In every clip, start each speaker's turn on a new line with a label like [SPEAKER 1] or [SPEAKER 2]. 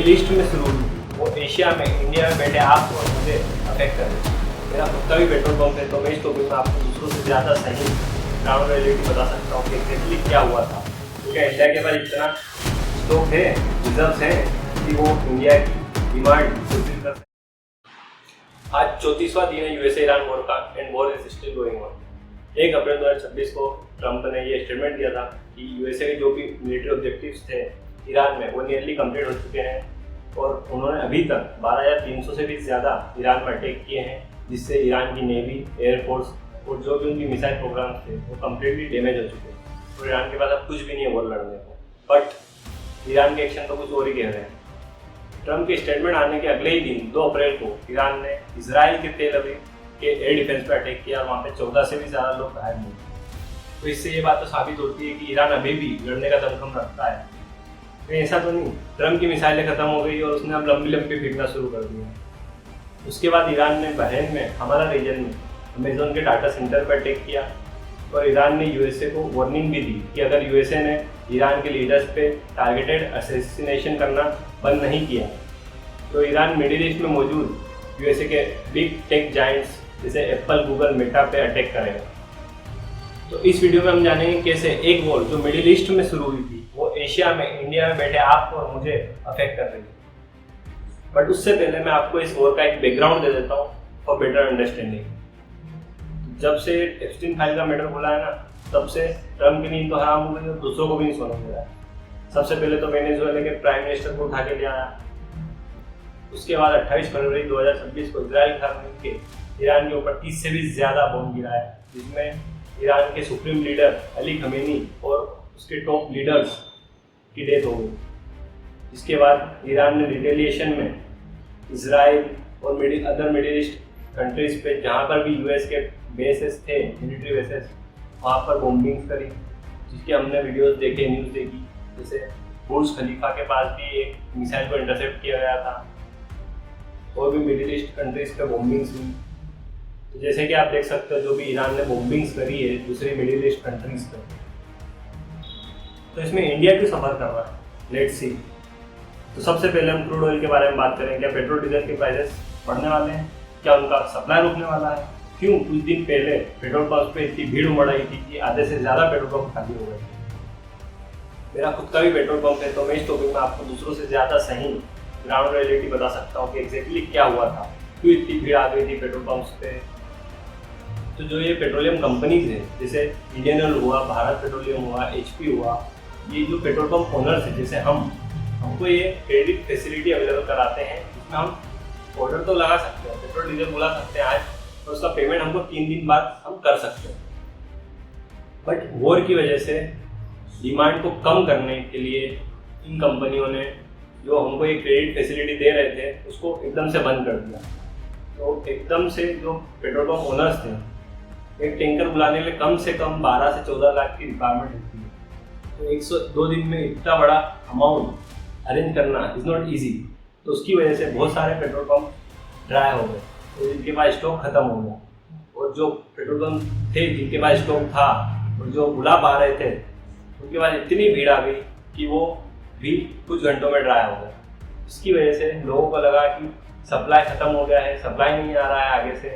[SPEAKER 1] Middle east में शुरू हुई वो एशिया में, इंडिया में बैठे आपको और मुझे अफेक्ट कर रही है। मेरा खुद का भी पेट्रोल पंप है, तो मैं इस टॉपिक में आपको दूसरों से ज़्यादा सही ग्राउंड रियलिटी बता सकता हूँ कि एक्जैक्टली क्या हुआ था। क्योंकि इंडिया के पास इतना स्टॉक है, रिजर्व है कि वो इंडिया की डिमांड फुलफिल कर सकते। आज 34वां दिन है यूएसए ईरान वॉर का, and war is still going on. 1 अप्रैल 2026 को ट्रंप ने ये स्टेटमेंट दिया था कि यूएसए के जो भी मिलिट्री ऑब्जेक्टिव्स थे ईरान में वो नियरली कंप्लीट हो चुके हैं, और उन्होंने अभी तक 12,300 से भी ज़्यादा ईरान में अटैक किए हैं, जिससे ईरान की नेवी, एयरफोर्स और जो भी उनकी मिसाइल प्रोग्राम थे वो कम्प्लीटली डैमेज हो चुके हैं। और ईरान के पास अब कुछ भी नहीं है वॉर लड़ने को। बट ईरान के एक्शन तो कुछ और ही कह रहे हैं। ट्रंप के स्टेटमेंट आने के अगले ही दिन 2 अप्रैल को ईरान ने इजराइल के तेल अवीव के एयर डिफेंस पर अटैक किया और वहाँ पे 14 से भी ज़्यादा लोग घायल हुए। तो इससे ये बात तो साबित होती है कि ईरान अभी भी लड़ने का दमखम रखता है। तो ऐसा तो नहीं, ट्रंप की मिसाइलें खत्म हो गई और उसने अब लंबी लंबी फेंकना शुरू कर दिया। उसके बाद ईरान ने बहरीन में, हमारा रीजन में, अमेजोन के डाटा सेंटर पर अटैक किया, और ईरान ने यूएसए को वार्निंग भी दी कि अगर यूएसए ने ईरान के लीडर्स पे टारगेटेड असैसिनेशन करना बंद नहीं किया तो ईरान मिडिल ईस्ट में मौजूद यूएसए के बिग टेक जायंट्स जैसे एप्पल, गूगल, मेटा पे अटैक करेगा। तो इस वीडियो में हम जानेंगे कैसे एक वॉर जो मिडिल ईस्ट में शुरू हुई थी वो एशिया में, इंडिया में बैठे आपको और मुझे अफेक्ट कर रही है। बट उससे पहले मैं आपको इस वॉर का एक बैकग्राउंड दे देता हूँ फॉर बेटर अंडरस्टैंडिंग। जब से एप्स्टीन फाइल का मैटर खुला है ना, तब से ट्रंप की नींद तो हराम हो गई और दूसरों को भी नहीं सोने दे रहा है। सबसे पहले तो वेनेजुएला के प्राइम मिनिस्टर को उठा के ले आया। उसके बाद 28 फरवरी 2026 को इजराइल खा के ईरान के ऊपर 30 से भी ज़्यादा बॉम्ब गिरा है, जिसमें ईरान के सुप्रीम लीडर अली खमेनी और उसके टॉप लीडर्स की डेथ हो गई। इसके बाद ईरान ने रिटेलिएशन में इजराइल और अदर मिडिल ईस्ट कंट्रीज पे जहाँ पर भी यूएस के बेसेस थे, मिलिट्री बेसेस, वहाँ पर बॉम्बिंग करी, जिसके हमने वीडियोस देखे, न्यूज़ देखी। जैसे बुर्ज खलीफा के पास भी एक मिसाइल को इंटरसेप्ट किया गया था, और भी मिडिल ईस्ट कंट्रीज पे बॉम्बिंग्स हुई। तो जैसे कि आप देख सकते हो जो भी ईरान ने बॉम्बिंग्स करी है दूसरे मिडिल ईस्ट कंट्रीज पे, तो इसमें इंडिया क्यों सफ़र कर रहा है, लेट्स सी। तो सबसे पहले हम क्रूड ऑयल के बारे में बात करें। क्या पेट्रोल डीजल के प्राइसेस बढ़ने वाले हैं? क्या उनका सप्लाई रुकने वाला है? क्यों कुछ दिन पहले पेट्रोल पंप पे इतनी भीड़ उमड़ आई थी कि आधे से ज़्यादा पेट्रोल पंप खाली हो गए। मेरा खुद का भी पेट्रोल पंप है, तो मैं इस टॉपिक में आपको दूसरों से ज़्यादा सही ग्राउंड रियलिटी बता सकता हूँ कि एग्जैक्टली क्या हुआ था, क्यों इतनी भीड़ आ गई थी पेट्रोल पंप्स पे। तो जो ये पेट्रोलियम कंपनीज है, जैसे इंडियन ऑयल हुआ, भारत पेट्रोलियम हुआ, HP हुआ, ये जो पेट्रोल पंप ओनर्स है जैसे हमको ये क्रेडिट फैसिलिटी अवेलेबल कराते हैं, जिसमें हम ऑर्डर तो लगा सकते हैं, पेट्रोल डीजल बुला सकते हैं आज, और उसका पेमेंट हमको 3 दिन बाद हम कर सकते हैं। बट वॉर की वजह से डिमांड को कम करने के लिए इन कंपनियों ने जो हमको ये क्रेडिट फैसिलिटी दे रहे थे उसको एकदम से बंद कर दिया। तो एकदम से जो पेट्रोल पंप ओनर्स थे, एक टैंकर बुलाने के लिए कम से कम 12 से 14 लाख की रिक्वायरमेंट होती है। तो 102 दिन में इतना बड़ा अमाउंट अरेंज करना इज़ नॉट ईजी। तो उसकी वजह से बहुत सारे पेट्रोल पंप ड्राई हो गए, तो जिनके पास स्टॉक खत्म हो गया, और जो पेट्रोल पंप थे जिनके पास स्टॉक था और जो बुला पा रहे थे उनके पास इतनी भीड़ आ गई कि वो भी कुछ घंटों में ड्राई हो गया। इसकी वजह से लोगों को लगा कि सप्लाई खत्म हो गया है, सप्लाई नहीं आ रहा है आगे से,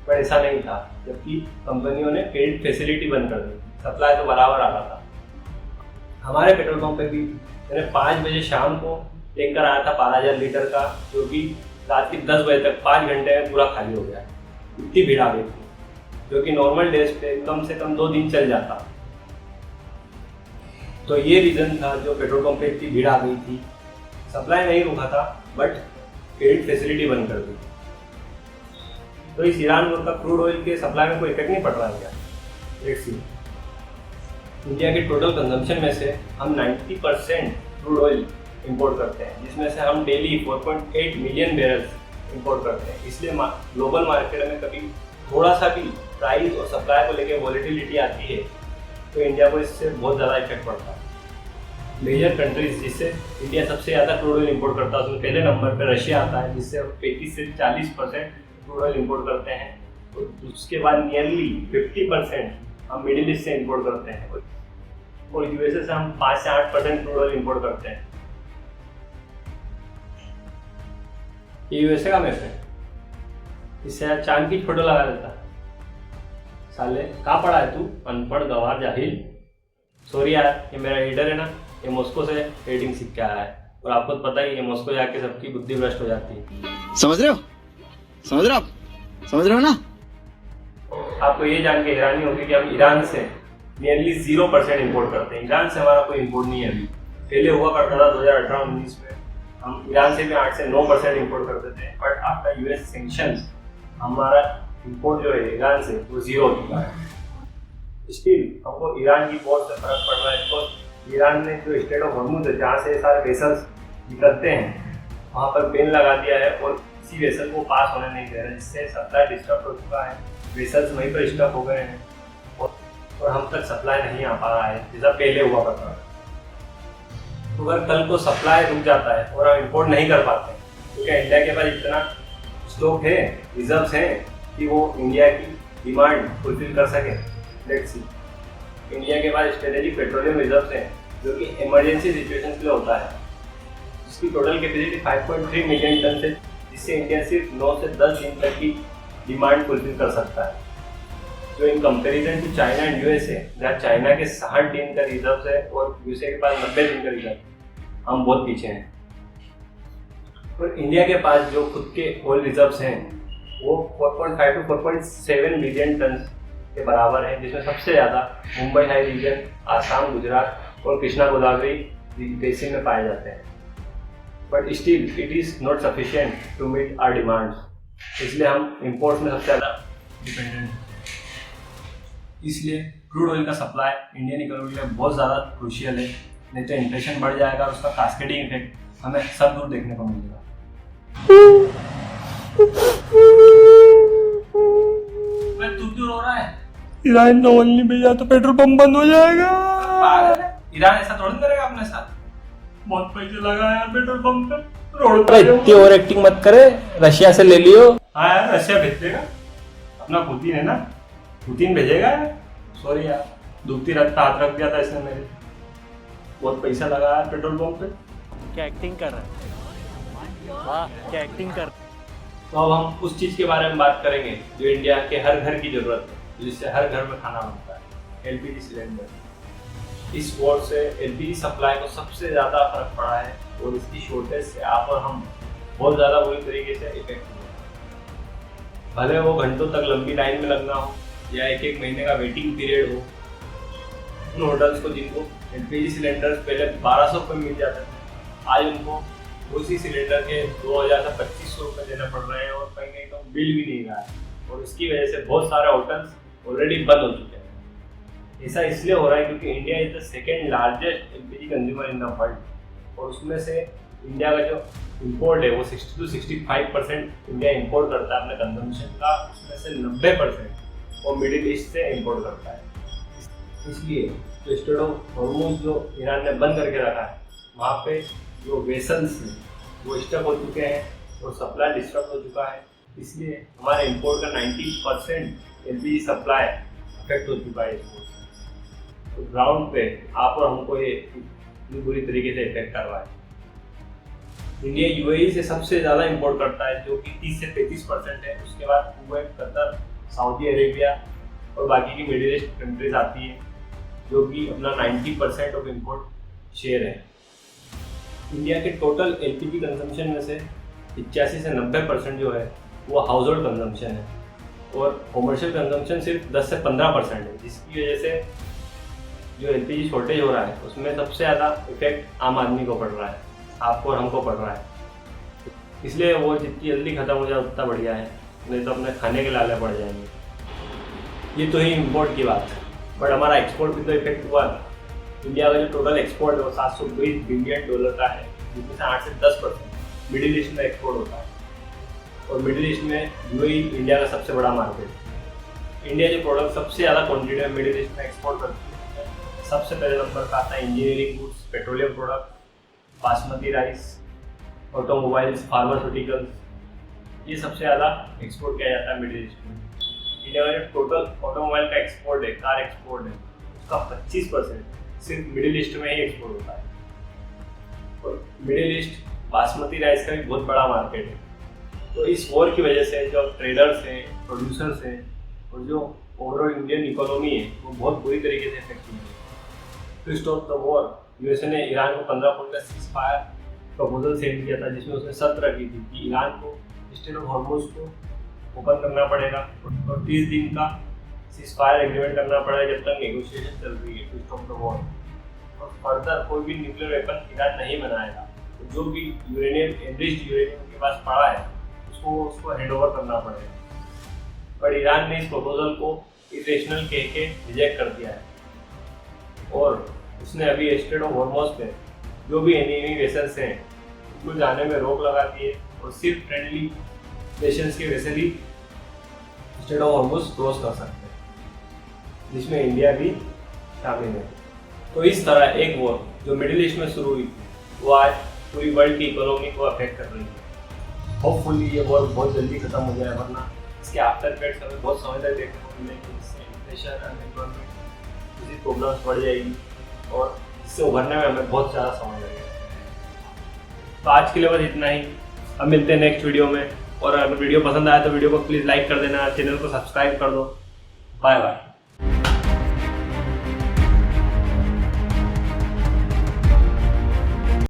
[SPEAKER 1] पर ऐसा नहीं था। जबकि कंपनियों ने क्रेडिट फैसिलिटी बंद कर दी, सप्लाई तो बराबर आ रहा था। हमारे पेट्रोल पंप पे भी मैंने 5 बजे शाम को टैंकर आया था 12,000 लीटर का, जो कि रात के 10 बजे तक 5 घंटे में पूरा खाली हो गया। इतनी भीड़ आ गई थी, जो कि नॉर्मल डेज पे कम से कम 2 दिन चल जाता। तो ये रीज़न था जो पेट्रोल पंप पे इतनी भीड़ आ गई थी। सप्लाई नहीं रुका था, बट क्रेडिट फैसिलिटी बंद कर दी। तो इस ईरान वॉर का क्रूड ऑयल के सप्लाई में कोई इफेक्ट नहीं पड़ रहा है क्या? Let's see. इंडिया के टोटल कंजम्पशन में से हम 90% क्रूड ऑयल इंपोर्ट करते हैं, जिसमें से हम डेली 4.8 मिलियन बैरल्स इंपोर्ट करते हैं। इसलिए ग्लोबल मार्केट में कभी थोड़ा सा भी प्राइस और सप्लाई को लेकर वॉलेटिलिटी आती है तो इंडिया को इससे बहुत ज़्यादा इफेक्ट पड़ता है। मेजर कंट्रीज जिससे इंडिया सबसे ज़्यादा क्रूड ऑयल इंपोर्ट करता है, उसमें पहले नंबर पर रशिया आता है, जिससे हम 35 से 40% क्रूड ऑयल इंपोर्ट करते हैं। तो उसके बाद नियरली 50% हम मिडिल ईस्ट से इंपोर्ट करते हैं, और यूएसए से हम 5 से 8% क्रूड ऑयल इंपोर्ट करते हैं। ये यूएसए का मैप है, इससे यार चांद की फोटो लगा देता। साले कहाँ पढ़ा है तू, अनपढ़ गवार जाहिल। सॉरी यार, ये मेरा एडिटर है ना, ये मॉस्को से एडिटिंग सीख के आया है, और आपको तो पता ही है मॉस्को जाके सबकी बुद्धि भ्रष्ट हो जाती है।
[SPEAKER 2] समझ रहे हो, समझ रहे हो, आप समझ रहे हो ना।
[SPEAKER 1] आपको ये जान के हैरानी होगी कि हम ईरान से नियरली 0% इम्पोर्ट करते हैं। ईरान से हमारा कोई इम्पोर्ट नहीं है अभी, पहले हुआ करता था 2018-19 में हम ईरान से भी 8 से 9% इम्पोर्ट करते थे, बट आफ्टर यूएस सैंक्शंस हमारा इम्पोर्ट जो है ईरान से वो 0 हो चुका है। स्टिल हमको ईरान की बहुत से फर्क पड़ रहा है, तो ईरान ने जो स्टेट ऑफ हॉर्मुज़ है जहाँ से सारे वेसल्स निकलते हैं वहाँ पर बैन लगा दिया है, और किसी वेसल को पास होने नहीं दे रहा, जिससे सप्लाई डिस्टर्ब हो चुका है। वेसल्स वहीं पर स्टक हो गए हैं और हम तक सप्लाई नहीं आ पा रहा है जैसा पहले हुआ करता था। तो अगर कल को सप्लाई रुक जाता है और हम इंपोर्ट नहीं कर पाते तो क्या इंडिया के पास इतना स्टॉक है, रिजर्व्स हैं कि वो इंडिया की डिमांड फुलफिल कर सके? Let's see. इंडिया के पास स्ट्रेटेजिक पेट्रोलियम रिजर्व्स हैं जो कि इमरजेंसी सिचुएशंस के लिए होता है, जिसकी टोटल कैपेसिटी 5.3 मिलियन टन है, जिससे इंडिया सिर्फ 9 से 10 दिन तक की डिमांड फुलफिल कर सकता है। जो in comparison to China and USA, जहाँ चाइना के 60 दिन का रिजर्व है और यूएसए के पास 90 दिन का रिजर्व, हम बहुत पीछे हैं। और इंडिया के पास जो खुद के ऑयल रिजर्व्स हैं वो 4.5 to 4.7 मिलियन टन के बराबर है, जिसमें सबसे ज़्यादा मुंबई हाई रीजन, आसाम, गुजरात और कृष्णा गोदावरी बेसिन में पाए जाते हैं। But still it is not sufficient to meet our demands, इसलिए हम इंपोर्ट में सबसे ज़्यादा डिपेंडेंट हैं। इसलिए क्रूड ऑयल का सप्लाई इंडियन इकोनॉमी के लिए बहुत ज़्यादा क्रूशियल है, नहीं तो इन्फ्लेशन बढ़ जाएगा और उसका कास्केडिंग इफेक्ट हमें सब दूर देखने को मिलेगा। तू क्यों रो रहा है?
[SPEAKER 3] ईरान ने ऑयल नहीं भेजा तो पेट्रोल पंप बंद हो जाएगा।
[SPEAKER 1] ईरान ऐसा थोड़ी करेगा अपने साथ,
[SPEAKER 3] बहुत पैसे लगा यार पेट्रोल पंप पे, रोड
[SPEAKER 1] पे इतनी ओवर एक्टिंग मत करे, रशिया से ले लियो।
[SPEAKER 3] हाँ यार, रशिया भेज देगा, अपना पुतिन है ना, पुतिन भेजेगा। सॉरी यार, दूसरी रात का हाथ रख दिया था इसने मेरे, बहुत पैसा लगा यार पेट्रोल पंप पे।
[SPEAKER 4] क्या एक्टिंग कर रहा है, वाह क्या एक्टिंग कर।
[SPEAKER 1] तो अब हम उस चीज़ के बारे में बात करेंगे जो इंडिया के हर घर की जरूरत है, जिससे हर घर में खाना बनता है, एलपीजी सिलेंडर। इस वॉर से एलपीजी सप्लाई को सबसे ज़्यादा फर्क पड़ा है और इसकी शॉर्टेज से आप और हम बहुत ज़्यादा बुरी तरीके से इफेक्ट हुए। भले वो घंटों तक लंबी लाइन में लगना हो या एक महीने का वेटिंग पीरियड हो, उन होटल्स को जिनको एलपीजी सिलेंडर्स पहले 1200 रुपये मिल जाते थे, आज उनको उसी सिलेंडर के 2000 से 2500 रुपये देना पड़ रहे हैं, और कहीं तो बिल भी नहीं रहा है, और इसकी वजह से बहुत सारे होटल्स ऑलरेडी बंद हो चुके हैं। ऐसा इसलिए हो रहा है क्योंकि India is the second largest LPG consumer in the world, और उसमें से इंडिया का जो इम्पोर्ट है वो 60 to 65% इंडिया इम्पोर्ट करता है अपने कंजम्पशन का, उसमें से 90% वो मिडिल ईस्ट से इम्पोर्ट करता है। इसलिए जो स्टेट ऑफ हॉर्मुज़ जो ईरान ने बंद करके रखा है, वहाँ पे जो वेसल्स हैं वो स्टक हो चुके हैं और सप्लाई डिस्टर्ब हो चुका है, इसलिए हमारे इंपोर्ट का 90% एलपीजी सप्लाई अफेक्ट हो चुका है। तो ग्राउंड पे आप और हमको ये इतनी बुरी तरीके से इफेक्ट कर रहा है। इंडिया यूएई से सबसे ज़्यादा इंपोर्ट करता है जो कि 30 से 35% है, उसके बाद कुवैत, कतर, सऊदी अरेबिया और बाकी की मिडिल ईस्ट कंट्रीज आती है जो कि अपना 90% ऑफ इंपोर्ट शेयर है। इंडिया के टोटल एलपीजी कंजम्पशन में से 85 से 90% जो है वो हाउस होल्ड कंजम्पशन है, और कॉमर्शियल कंजम्पशन सिर्फ 10 से 15% है, जिसकी वजह से जो एलपीजी शॉर्टेज हो रहा है उसमें सबसे ज़्यादा इफेक्ट आम आदमी को पड़ रहा है, आपको और हमको पड़ रहा है। इसलिए वो जितनी जल्दी ख़त्म हो जाए उतना बढ़िया है, नहीं तो अपने खाने के लाले पड़ जाएंगे। ये तो ही इम्पोर्ट की बात है, बट हमारा एक्सपोर्ट भी तो इफेक्ट हुआ है। इंडिया का जो टोटल एक्सपोर्ट है वो $720 बिलियन का है, जिसमें से 8 से 10% मिडिल ईस्ट में एक्सपोर्ट होता है, और मिडिल ईस्ट में यूएई इंडिया का सबसे बड़ा मार्केट है। इंडिया जो प्रोडक्ट सबसे ज़्यादा क्वान्टिटी में मिडिल ईस्ट में एक्सपोर्ट करती है, सबसे पहले नंबर का आता है engineering goods, petroleum product, basmati rice, automobiles, pharmaceuticals, ये सबसे ज़्यादा एक्सपोर्ट किया जाता है मिडिल ईस्ट में। इंडिया का जो टोटल ऑटोमोबाइल का एक्सपोर्ट है, कार एक्सपोर्ट है, उसका 25% सिर्फ मिडिल ईस्ट में ही एक्सपोर्ट होता है। और मिडिल ईस्ट बासमती राइस का भी बहुत बड़ा मार्केट है, तो इस वॉर की वजह से जो ट्रेडर्स हैं, प्रोड्यूसर्स हैं और जो ओवरऑल इंडियन इकोनॉमी है वो बहुत बुरी तरीके से इफेक्ट हुई है। To stop the war USA ने ईरान को 15 पॉइंट का सीज फायर प्रपोजल सेंड किया था, जिसमें उसने शर्त रखी थी कि ईरान को स्टेट ऑफ हॉर्मुज को ओपन करना पड़ेगा और 30 दिन का सीज फायर एग्रीमेंट करना पड़ेगा जब तक नेगोशिएशन चल रही है टू स्टॉप द वॉर। और फर्दर कोई भी न्यूक्लियर वेपन ईरान नहीं बनाएगा। तो जो भी यूरेनियम एनरिच्ड यूरेनियम उनके पास पड़ा है उसको हैंड ओवर करना पड़ेगा। पर ईरान ने इस प्रपोजल को इरेशनल कह के रिजेक्ट कर दिया है और उसने अभी स्टेट ऑफ हॉर्मुज पे जो भी एनिमी वेसल्स हैं उनको जाने में रोक लगा दी है और सिर्फ फ्रेंडली नेशंस के vessel he state of Hormuz cross कर सकते हैं, जिसमें इंडिया भी शामिल है। तो इस तरह एक वॉर जो मिडिल ईस्ट में शुरू हुई वो आज पूरी वर्ल्ड की इकोनॉमी को अफेक्ट कर रही है। होपफुली ये वॉर बहुत जल्दी खत्म हो जाए, वरना इसके आफ्टर इफेक्ट्स हमें बहुत समय तक देखने को मिलेंगे। इससे इन्फ्लेशन, अनएम्प्लॉयमेंट जैसी प्रॉब्लम्स बढ़ जाएगी और इससे उभरने में हमें बहुत ज़्यादा समय लगेगा। तो आज के लिए बस इतना ही। अब मिलते हैं नेक्स्ट वीडियो में, और अगर वीडियो पसंद आया तो वीडियो को प्लीज़ लाइक कर देना, चैनल को सब्सक्राइब कर दो। Bye bye.